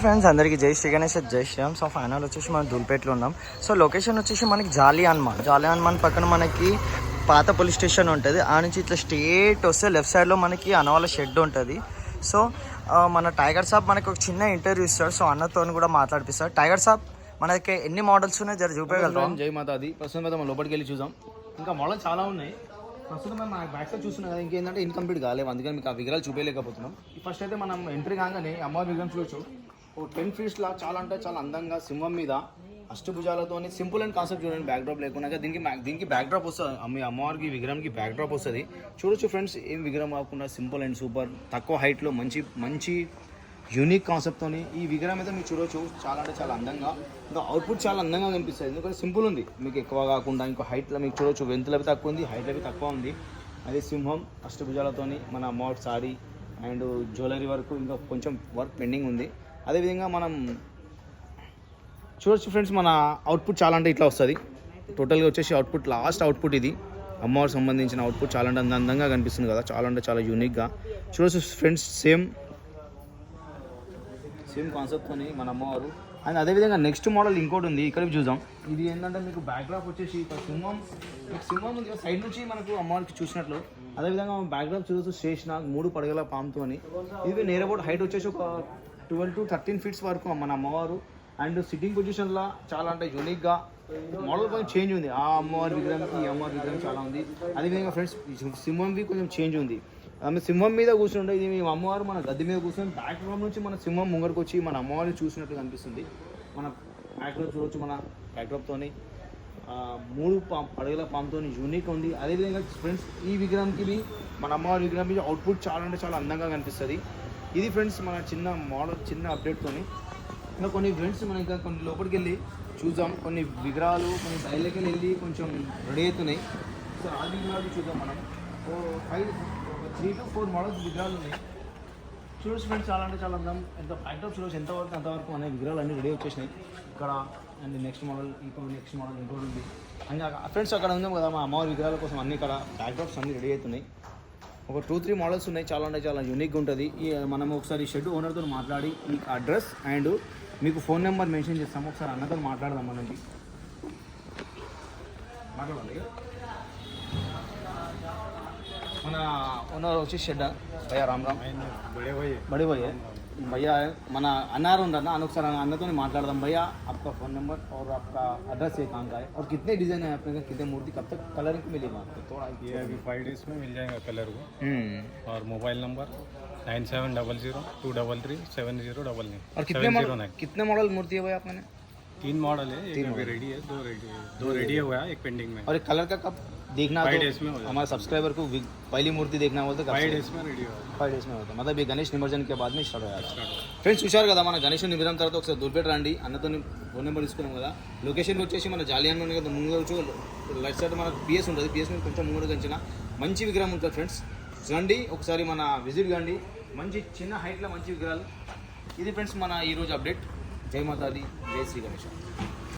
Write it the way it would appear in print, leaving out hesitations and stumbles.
Friends అందరికీ జై శ్రీ గణేష్, జై శ్రీరామ్. సో ఫైనల్ వచ్చేసి మనం ధూల్పేటలో ఉన్నాం. సో లొకేషన్ వచ్చేసి మనకి జాలి హనుమాన్ పక్కన మనకి పాత పోలీస్ స్టేషన్ ఉంటుంది. ఆ నుంచి ఇట్లా స్ట్రేట్ వస్తే లెఫ్ట్ సైడ్లో మనకి అన్నవాళ్ళ షెడ్ ఉంటుంది. సో మన టైగర్ సాబ్ మనకి ఒక చిన్న ఇంటర్వ్యూ ఇస్తాడు. సో అన్నతో కూడా మాట్లాడిపిస్తాడు. టైగర్ సాబ్ మనకి ఎన్ని మోడల్స్ ఉన్నాయి జర చూపించగలరు? జై మాతాది. ప్రస్తుతం అయితే మనం లోపలికి వెళ్ళి చూసాం. ఇంకా మోడల్ చాలా ఉన్నాయి. ప్రస్తుతం మనం బ్యాక్ సైడ్ చూస్తున్నాం కదా, ఇంకేంటంటే ఇన్కంప్లీట్ కాలేము, అందుకని మీకు ఆ విగ్రహాలు చూపించలేకపోతున్నాం. ఫస్ట్ అయితే మనం ఎంట్రీ కాగానే అమ్మవారి విగ్రహం చూడొచ్చు. ఓ 10 feet లా చాలా అంటే చాలా అందంగా సింహం మీద అష్టభుజాలతో సింపుల్ అండ్ కాన్సెప్ట్ చూడండి. బ్యాక్ డ్రాప్ లేకుండా దీనికి బ్యాక్ డ్రాప్ వస్తుంది. అమ్మవారికి విగ్రహానికి బ్యాక్ డ్రాప్ వస్తుంది. చూడొచ్చు ఫ్రెండ్స్, ఏం విగ్రహం కాకుండా సింపుల్ అండ్ సూపర్ తక్కువ హైట్లో మంచి యూనిక్ కాన్సెప్ట్తో ఈ విగ్రహం అయితే మీరు చూడొచ్చు. చాలా అంటే చాలా అందంగా, ఇంకా అవుట్పుట్ చాలా అందంగా కనిపిస్తుంది. ఎందుకంటే సింపుల్ ఉంది, మీకు ఎక్కువ కాకుండా ఇంకో హైట్లో మీకు చూడొచ్చు. వెంతులు అవి తక్కువ ఉంది, హైట్ అవి తక్కువ ఉంది. అదే సింహం అష్టభుజాలతో మన అమ్మవారి సారీ అండ్ జ్యువెలరీ వరకు ఇంకా కొంచెం వర్క్ పెండింగ్ ఉంది. అదేవిధంగా మనం చూడొచ్చు ఫ్రెండ్స్, మన అవుట్పుట్ చాలా అంటే ఇట్లా వస్తుంది. టోటల్గా వచ్చేసి అవుట్పుట్, లాస్ట్ అవుట్పుట్ ఇది. అమ్మవారికి సంబంధించిన అవుట్పుట్ చాలా అంటే అందంగా కనిపిస్తుంది కదా, చాలా అంటే చాలా యూనిక్గా చూడొచ్చు ఫ్రెండ్స్. సేమ్ కాన్సెప్ట్తో మన అమ్మవారు. అండ్ అదేవిధంగా నెక్స్ట్ మోడల్ ఇంకోటి ఉంది, ఇక్కడ చూద్దాం. ఇది ఏంటంటే మీకు బ్యాక్డ్రాప్ వచ్చేసి సింహం ఉంది సైడ్ నుంచి మనకు అమ్మవారికి చూసినట్లు. అదేవిధంగా బ్యాక్డ్రాప్ చూడొచ్చు శేషనాగ్ 3 పడగల పాముతో. ఇది నియర్ అబౌట్ హైట్ వచ్చేసి ఒక 12 to 13 feet వరకు మన అమ్మవారు. అండ్ సిట్టింగ్ పొజిషన్లో చాలా అంటే యూనిక్గా మోడల్ కొంచెం చేంజ్ ఉంది. ఆ అమ్మవారి విగ్రహానికి ఈ అమ్మవారి విగ్రహం చాలా ఉంది. అదేవిధంగా ఫ్రెండ్స్ సింహంకి కొంచెం చేంజ్ ఉంది. ఆమె సింహం మీద కూర్చుంటే ఇది మేము అమ్మవారు మన గద్దె మీద కూర్చొని బ్యాక్గ్రౌండ్ నుంచి మన సింహం ముంగడికి వచ్చి మన అమ్మవారిని చూసినట్టు కనిపిస్తుంది. మన బ్యాక్డ్రాప్ చూడవచ్చు. మన బ్యాక్డ్రాప్తో 3 పడగల పాముతో యూనిక్ ఉంది. అదేవిధంగా ఫ్రెండ్స్ ఈ విగ్రహానికి మన అమ్మవారి విగ్రహం మీద అవుట్పుట్ చాలా అంటే చాలా అందంగా కనిపిస్తుంది. ఇది ఫ్రెండ్స్ మన చిన్న మోడల్, చిన్న అప్డేట్తో. ఇంకా కొన్ని ఫ్రెండ్స్ మనం ఇంకా కొన్ని లోపలికి వెళ్ళి చూద్దాం. కొన్ని విగ్రహాలు కొన్ని బయలుకి వెళ్ళి కొంచెం రెడీ అవుతున్నాయి. సో ఆ విగ్రహాలు చూద్దాం మనం. 3 to 4 మోడల్స్ విగ్రహాలు ఉన్నాయి. చూడొచ్చు ఫ్రెండ్స్, చాలా అంటే చాలా అందం. ఎంత బ్యాక్డ్రాప్ చూడొచ్చు ఎంతవరకు అంతవరకు అనే విగ్రహాలు అన్నీ రెడీ వచ్చేసినాయి ఇక్కడ. అండ్ నెక్స్ట్ మోడల్ ఇంకోటి ఉంది. అండ్ ఫ్రెండ్స్ అక్కడ ఉందాం కదా మా అమ్మవారి విగ్రహాల కోసం అన్ని ఇక్కడ బ్యాక్డ్రాప్స్ అన్నీ రెడీ అవుతున్నాయి. ఒక 2-3 మోడల్స్ ఉన్నాయి, చాలా అంటే చాలా యూనిక్గా ఉంటుంది. మనం ఒకసారి షెడ్ ఓనర్తో మాట్లాడి మీకు అడ్రస్ అండ్ మీకు ఫోన్ నెంబర్ మెన్షన్ చేస్తాము. ఒకసారి అన్నతో మాట్లాడదాం. మనండి మాట్లాడాలి. మన ఓనర్ వచ్చి షెడ్ భయ్యా రామ్ బడే भैया మన अनार उन रहा ना, सर अन्ना तो नहीं माట్లాడదాం. भैया आपका फ़ोन नंबर और आपका एड्रेस ये कहाँ का है और कितने डिज़ाइन है अपने पास, कितने मूर्ति कब तक कलरिंग मिलेगा आपको? थोड़ा ये अभी 5 days में मिल जाएगा कलर को. और मोबाइल नंबर 9700233709. और कितने मॉडल मूर्ति है भैया आपने? 3 मॉडल है, एक अभी रेडी है, 2 रेडी हुआ है, एक पेंडिंग में. और एक कलर का कब देखना? 5 days में हमारे सब्सक्राइबर को पहली मूर्ति देखना हो तो 5 days में रेडी होगा. 5 days में होता है, मतलब ये गणेश निमज्जन के बाद में स्टार्ट होगा. ఫ్రెండ్స్ చూశారు కదా, మన గణేష్ నిమజ్జనం తర్వాత ఒకసారి ధూల్పేట రండి. అన్నతో ఫోన్ నెంబర్ తీసుకున్నాం కదా. లొకేషన్ వచ్చేసి మన జాలియాన్ ఉంది కదా, ముందు వచ్చి లైట్ సైడ్ మన పిఎస్ ఉంటుంది. పిఎస్ మీద కొంచెం ముందు కంచిన మంచి విగ్రహం ఉంటుంది ఫ్రెండ్స్. రండి ఒకసారి మన విజిట్ కండి. మంచి చిన్న హైట్లో మంచి విగ్రహాలు. ఇది ఫ్రెండ్స్ మన ఈరోజు అప్డేట్. జై మాతాది, జై శ్రీ గణేష్.